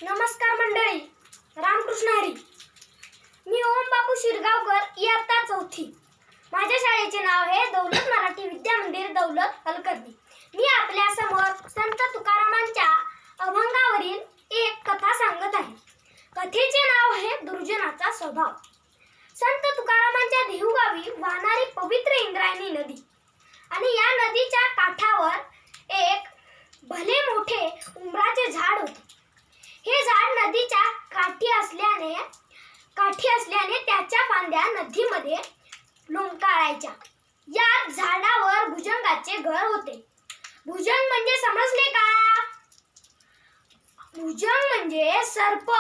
नमस्कार मंडळी, रामकृष्ण हरी. मी ओम बापू शिरगावकर, इयत्ता 4थी. माझ्या शाळेचे नाव आहे दौलत मराठी विद्या मंदिर, दौलत हलकर्णी. मी आपल्या समोर संत तुकारामांच्या अभंगावरील एक कथा सांगत आहे. कथेचे नाव आहे दुर्जनाचा स्वभाव. संत तुकारामांच्या देहुगावी वाहणारी पवित्र इंद्रायणी नदी आणि या नदीच्या काठावर एक भले मोठे उंबराचे झाड होते. हे झाड नदीच्या काठी असल्याने त्याच्या फांद्या नदीमध्ये लोंबकळायच्या. या झाडावर भुजंगाचे घर होते. भुजंग म्हणजे समजले का? भुजंग म्हणजे सर्प.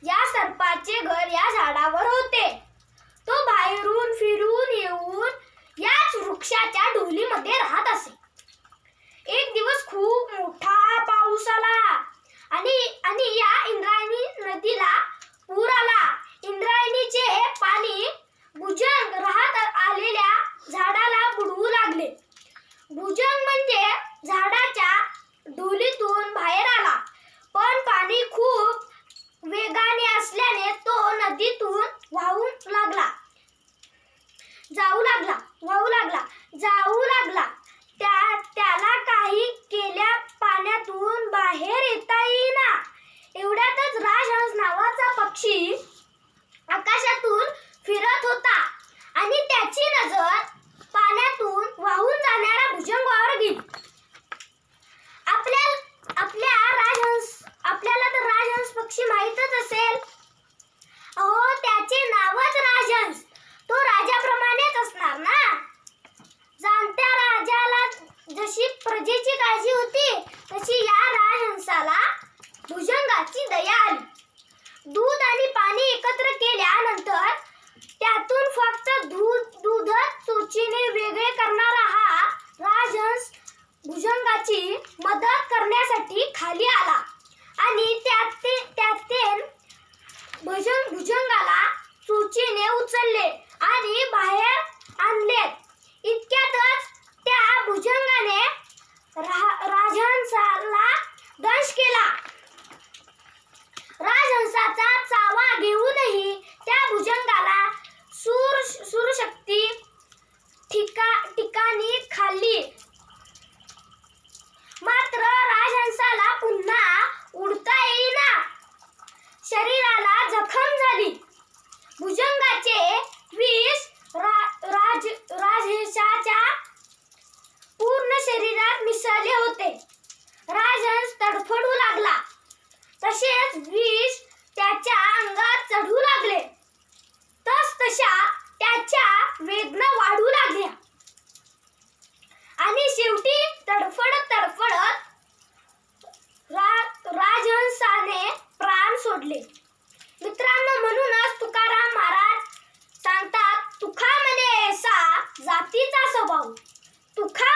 या सर्पाचे घर या झाडावर होते. तो बाहेरून फिरून येऊन याच वृक्षाच्या ढोलीमध्ये राहत असे. एक दिवस खूप मोठा पाऊस आला आणि या इंद्रायणी नदीला पूर आला. इंद्रायणीचे पाणी भुजंग राहत आलेल्या झाडाला बुडवू लागले. भुजंग म्हणजे झाडाच्या ढोलीतून बाहेर आला, पण पाणी खूप वेगाने असल्याने तो नदीतून जाऊ लागला. त्याला काही केल्या पाण्यातून बाहेर येता येईना. एवढ्यातच राजहंस नावाचा पक्षी आकाशातून फिरत होता आणि त्याची नजर पाण्यातून वाहून जाणाऱ्या भुजंगावर गेली. आपल्याला तर राजहंस पक्षी माहीतच असेल. अहो, त्याचे नावच राजहंस. तो राजाप्रमाणेच असणार ना. जाणत्या राजाला जशी प्रजेची काळजी होती, तशी या राजहंसाला भुजंगाची दया आली. दूध आणि पाणी एकत्र केल्यानंतर त्यातून फक्त दूधच चोचीने वेगळे करणारा हा राजहंस भुजंगाची मदत करण्यासाठी खाली आला आणि त्यातून भुजंगाला चोचीने उचलले आणि बाहेर आणले. इतक्यातच त्या भुजंगाने राजहंसाला दंश केला. राजहंसाचा चावा घेऊनही त्या भुजंगाला सूरशक्ती ठिकाणी खाल्ली. मात्र राजहंसाला पुन्हा उडता येईना. शरीराला जखम झाली. भुजंगाचे विष राजहंसाच्या पूर्ण शरीरात मिसळले होते. राजहंस तडफडू लागला. तसेच विष त्याच्या अंगात चढू लागले. तसतशा त्याच्या वेदना वाढू लागल्या आणि शेवटी तडफडत राजहंसाने प्राण सोडले. मित्रांनो, म्हणूनच तुकाराम महाराज सांगतात, तुखा म्हणे ऐसा जातीचा स्वभाव. तुखा